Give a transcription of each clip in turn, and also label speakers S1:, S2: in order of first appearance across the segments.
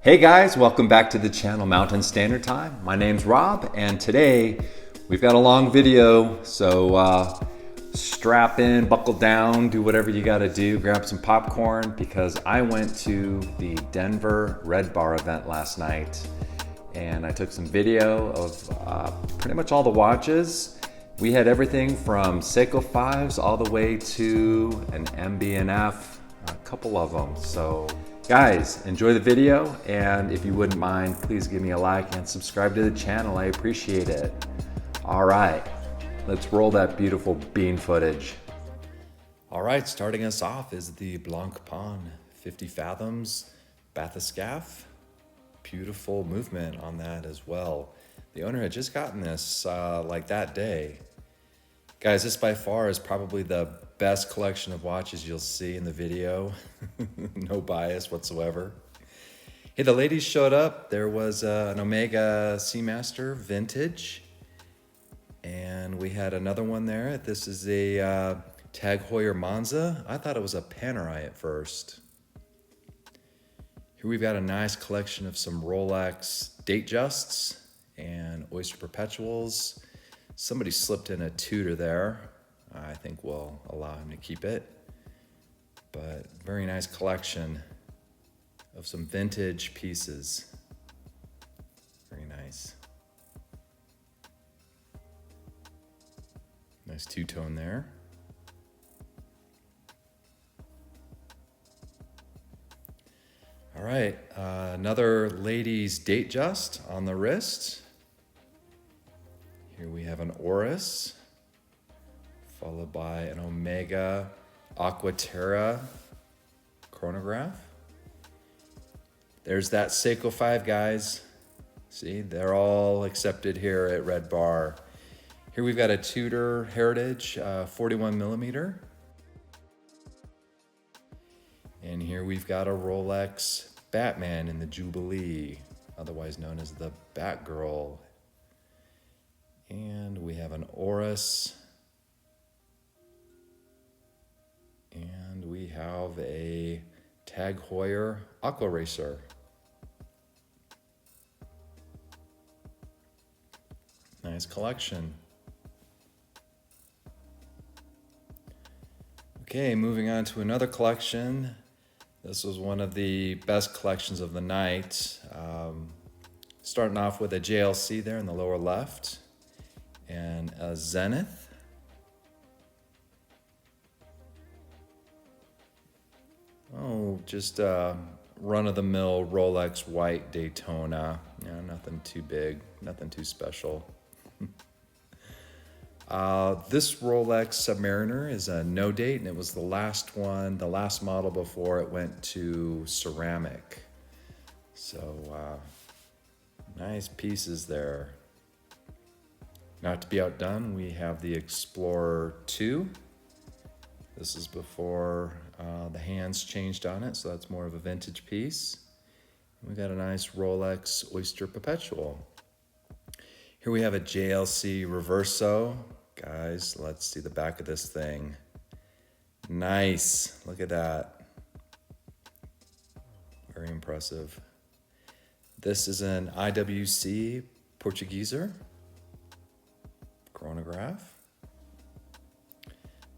S1: Hey guys, welcome back to the channel Mountain Standard Time. My name's Rob, and today we've got a long video, so strap in, buckle down, do whatever you gotta do, grab some popcorn, because I went to the Denver RedBar event last night, and I took some video of pretty much all the watches. We had everything from Seiko 5s all the way to an MB&F, a couple of them. So guys, enjoy the video, and if you wouldn't mind, please give me a like and subscribe to the channel. I appreciate it. All right, let's roll that beautiful bean footage. All right, starting us off is the Blanc Pawn 50 Fathoms bathyscaphe. Beautiful movement on that as well. The owner had just gotten this like that day. Guys, this by far is probably the best collection of watches you'll see in the video. No bias whatsoever. Hey, the ladies showed up. There was an Omega Seamaster vintage, and we had another one there. This is a Tag Heuer Monza. I thought it was a Panerai at first. Here we've got a nice collection of some Rolex Datejusts and Oyster Perpetuals. Somebody slipped in a Tudor there. I think we'll allow him to keep it. But very nice collection of some vintage pieces. Very nice. Nice two-tone there. All right, another ladies' Datejust on the wrist. Here we have an Oris, followed by an Omega Aquaterra chronograph. There's that Seiko 5, guys. See, they're all accepted here at RedBar. Here we've got a Tudor Heritage 41 millimeter. And here we've got a Rolex Batman in the Jubilee, otherwise known as the Batgirl. And we have an Oris. And we have a Tag Heuer Aqua Racer. Nice collection. Okay, moving on to another collection. This was one of the best collections of the night. Starting off with a JLC there in the lower left, and a Zenith. Oh, just run-of-the-mill Rolex white Daytona. Yeah, nothing too big, nothing too special. This Rolex Submariner is a no date, and it was the last one, the last model before it went to ceramic. So nice pieces there. Not to be outdone, we have the Explorer 2. This is before the hands changed on it, so that's more of a vintage piece. We got a nice Rolex Oyster Perpetual. Here we have a JLC Reverso. Guys, let's see the back of this thing. Nice, look at that. Very impressive. This is an IWC Portugueser chronograph.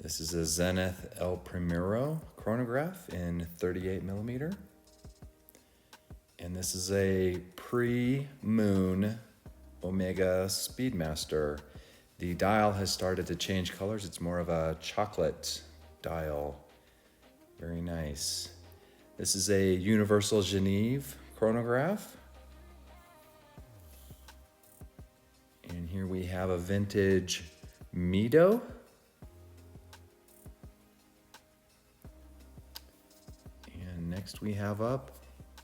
S1: This is a Zenith El Primero chronograph in 38 millimeter. And this is a pre-moon Omega Speedmaster. The dial has started to change colors. It's more of a chocolate dial. Very nice. This is a Universal Geneve chronograph. And here we have a vintage Mido. And next we have up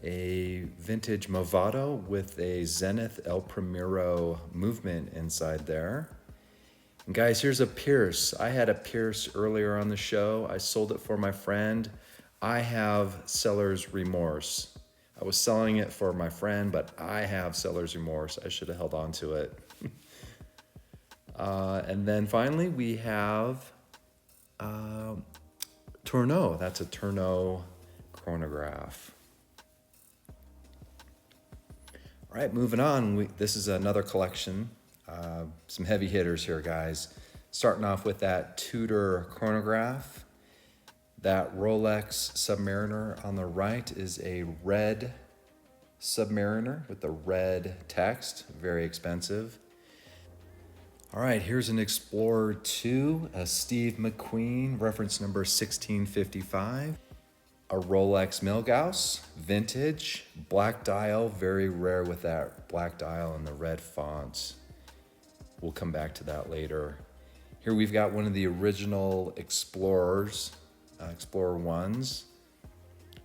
S1: a vintage Movado with a Zenith El Primero movement inside there. And guys, here's a Pierce. I had a Pierce earlier on the show. I sold it for my friend. I have seller's remorse. I was selling it for my friend, but I have seller's remorse. I should have held on to it. And then finally we have Tourneau. That's a Tourneau chronograph. All right, moving on. This is another collection. Some heavy hitters here, guys. Starting off with that Tudor chronograph. That Rolex Submariner on the right is a red Submariner with the red text. Very expensive. All right, here's an Explorer 2, a Steve McQueen, reference number 1655. A Rolex Milgauss, vintage, black dial, very rare with that black dial and the red fonts. We'll come back to that later. Here we've got one of the original Explorers, Explorer 1s.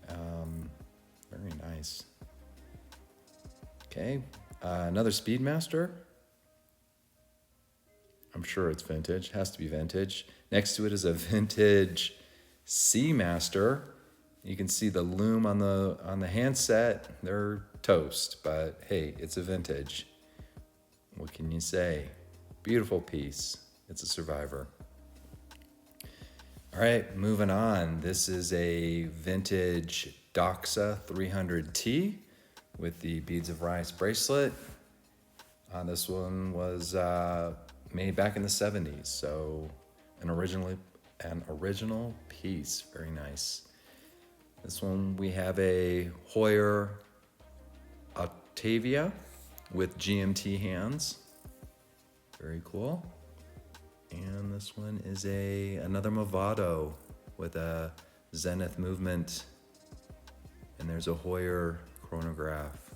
S1: Very nice. Okay, another Speedmaster. I'm sure it's vintage, has to be vintage. Next to it is a vintage Seamaster. You can see the lume on the handset. They're toast, but hey, it's a vintage. What can you say? Beautiful piece. It's a survivor. All right, moving on. This is a vintage Doxa 300T with the Beads of Rice bracelet. This one was made back in the 70s, so an original piece. Very nice. This one we have a Heuer Octavia with GMT hands. Very cool. And this one is another Movado with a Zenith movement. And there's a Heuer chronograph.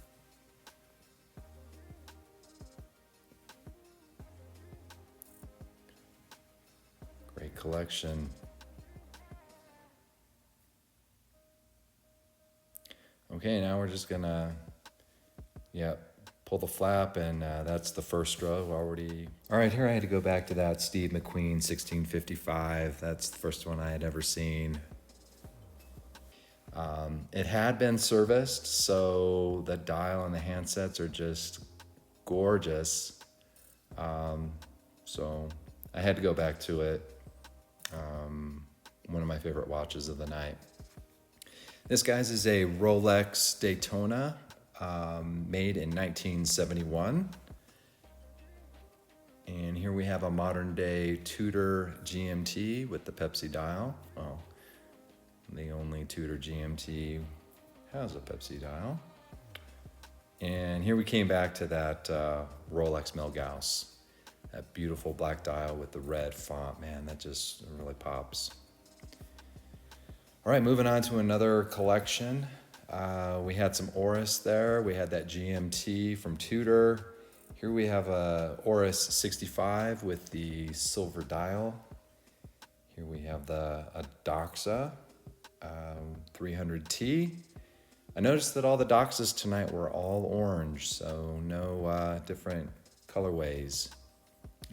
S1: Great collection. Okay, now we're just gonna, pull the flap, and that's the first row already. All right, here I had to go back to that Steve McQueen 1655. That's the first one I had ever seen. It had been serviced, so the dial and the handsets are just gorgeous. So I had to go back to it. One of my favorite watches of the night. This, guys, is a Rolex Daytona, made in 1971. And here we have a modern day Tudor GMT with the Pepsi dial. Well, the only Tudor GMT has a Pepsi dial. And here we came back to that Rolex Milgauss. That beautiful black dial with the red font. Man, that just really pops. All right, moving on to another collection. We had some Oris there. We had that GMT from Tudor. Here we have a Oris 65 with the silver dial. Here we have a Doxa 300T. I noticed that all the Doxas tonight were all orange, so no different colorways.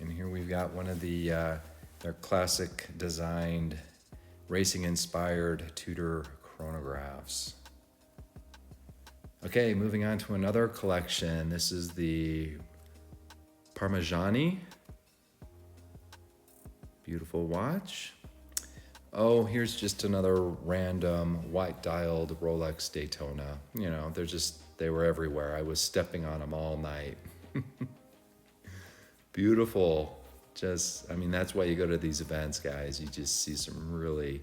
S1: And here we've got one of their classic designed, racing-inspired Tudor chronographs. Okay, moving on to another collection. This is the Parmigiani. Beautiful watch. Oh, here's just another random white-dialed Rolex Daytona. You know, they were everywhere. I was stepping on them all night. Beautiful. That's why you go to these events, guys. You just see some really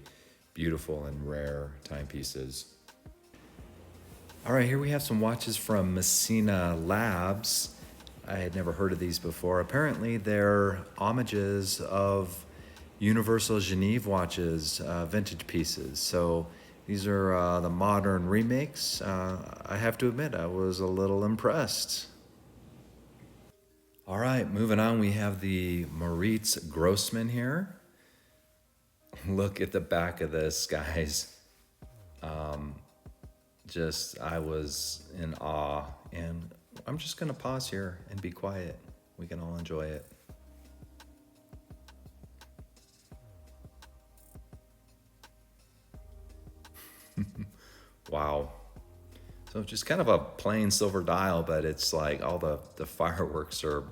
S1: beautiful and rare timepieces. All right, here we have some watches from Messina Labs. I had never heard of these before. Apparently, they're homages of Universal Geneve watches, vintage pieces. So these are the modern remakes. I have to admit, I was a little impressed. All right, moving on, we have the Moritz Grossman here. Look at the back of this, guys. I was in awe, and I'm just gonna pause here and be quiet. We can all enjoy it. Wow. So just kind of a plain silver dial, but it's like all the fireworks are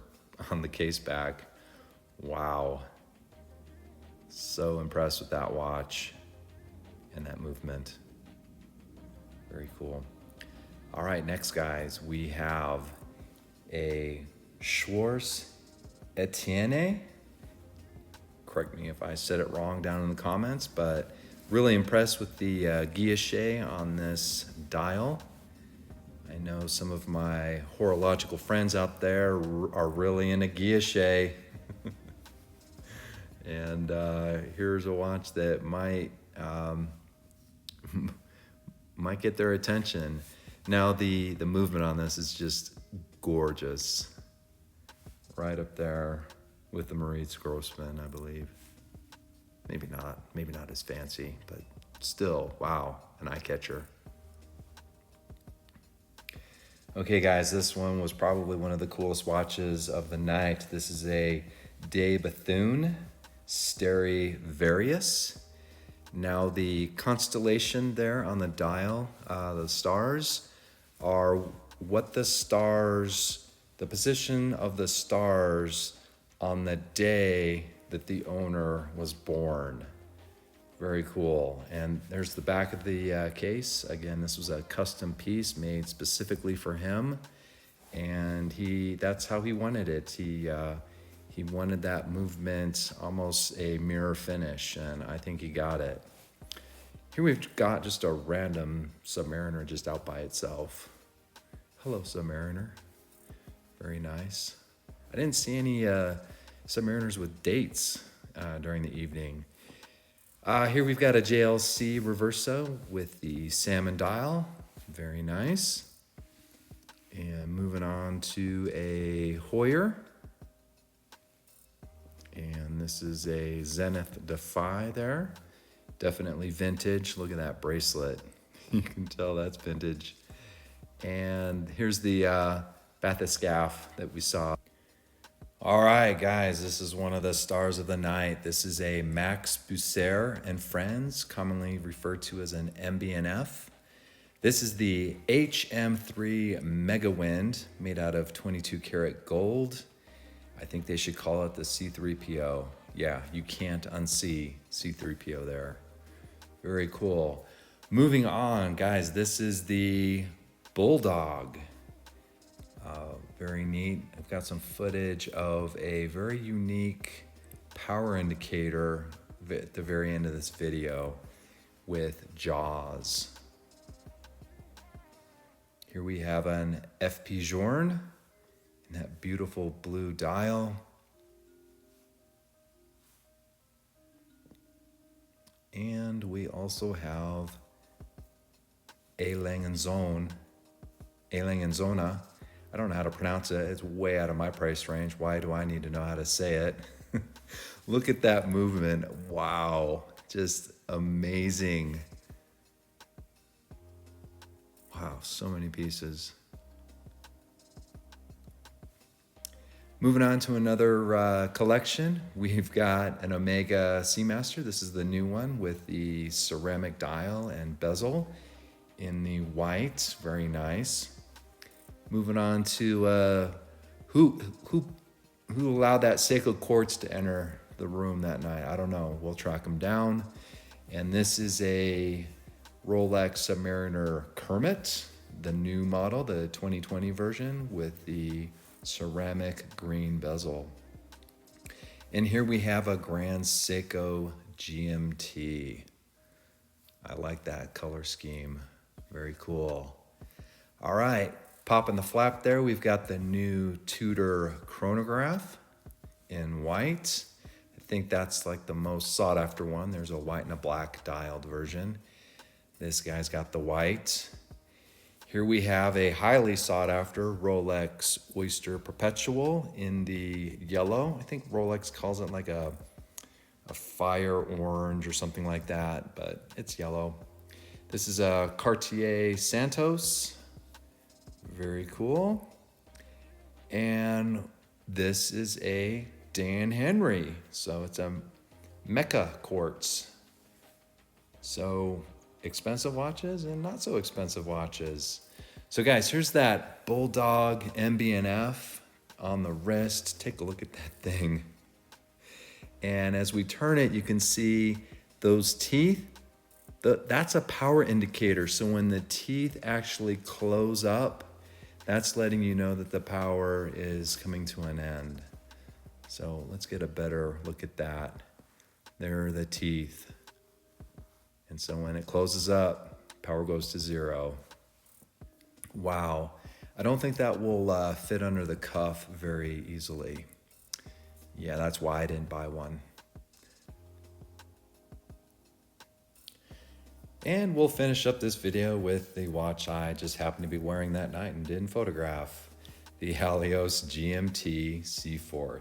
S1: on the case back. Wow. So impressed with that watch and that movement. Very cool. All right, next guys, we have a Schwarz Etienne. Correct me if I said it wrong down in the comments, but really impressed with the guilloche on this dial. I know some of my horological friends out there are really into guilloche. And here's a watch that might might get their attention. Now the movement on this is just gorgeous. Right up there with the Maurice Grossman, I believe. Maybe not as fancy, but still, wow, an eye catcher. Okay guys, this one was probably one of the coolest watches of the night. This is a De Bethune Stradivarius. Now the constellation there on the dial, the stars, are what the position of the stars on the day that the owner was born. Very cool. And there's the back of the case. Again, this was a custom piece made specifically for him. And that's how he wanted it. He wanted that movement, almost a mirror finish, and I think he got it. Here we've got just a random Submariner just out by itself. Hello, Submariner. Very nice. I didn't see any Submariners with dates during the evening. Here we've got a JLC Reverso with the salmon dial. Very nice. And moving on to a Hoyer. And this is a Zenith Defy there. Definitely vintage. Look at that bracelet. You can tell that's vintage. And here's the bathyscaphe that we saw. All right, guys, this is one of the stars of the night. This is a Max Busser and Friends, commonly referred to as an MB&F. This is the HM3 Mega Wind, made out of 22 karat gold. I think they should call it the C3PO. Yeah, you can't unsee C3PO there. Very cool. Moving on, guys, this is the Bulldog. Very neat. I've got some footage of a very unique power indicator at the very end of this video with jaws. Here we have an FP Journe in that beautiful blue dial. And we also have a Langenzona. I don't know how to pronounce it. It's way out of my price range. Why do I need to know how to say it? Look at that movement. Wow, just amazing. Wow, so many pieces. Moving on to another collection, we've got an Omega Seamaster. This is the new one with the ceramic dial and bezel in the white. Very nice. Moving on to who allowed that Seiko quartz to enter the room that night? I don't know. We'll track them down. And this is a Rolex Submariner Kermit, the new model, the 2020 version with the ceramic green bezel. And here we have a Grand Seiko GMT. I like that color scheme. Very cool. All right, popping the flap there, we've got the new Tudor chronograph in white. I think that's like the most sought after one. There's a white and a black dialed version. This guy's got the white. Here we have a highly sought after Rolex Oyster Perpetual in the yellow. I think Rolex calls it like a fire orange or something like that, but it's yellow. This is a Cartier Santos. Very cool. And this is a Dan Henry. So it's a Mecca quartz. So expensive watches and not so expensive watches. So guys, here's that Bulldog MB&F on the wrist. Take a look at that thing. And as we turn it, you can see those teeth That's a power indicator. So when the teeth actually close up, that's letting you know that the power is coming to an end. So let's get a better look at that. There are the teeth. And so when it closes up, power goes to 0. Wow. I don't think that will fit under the cuff very easily. Yeah, that's why I didn't buy one. And we'll finish up this video with the watch I just happened to be wearing that night and didn't photograph. The Halios GMT C4.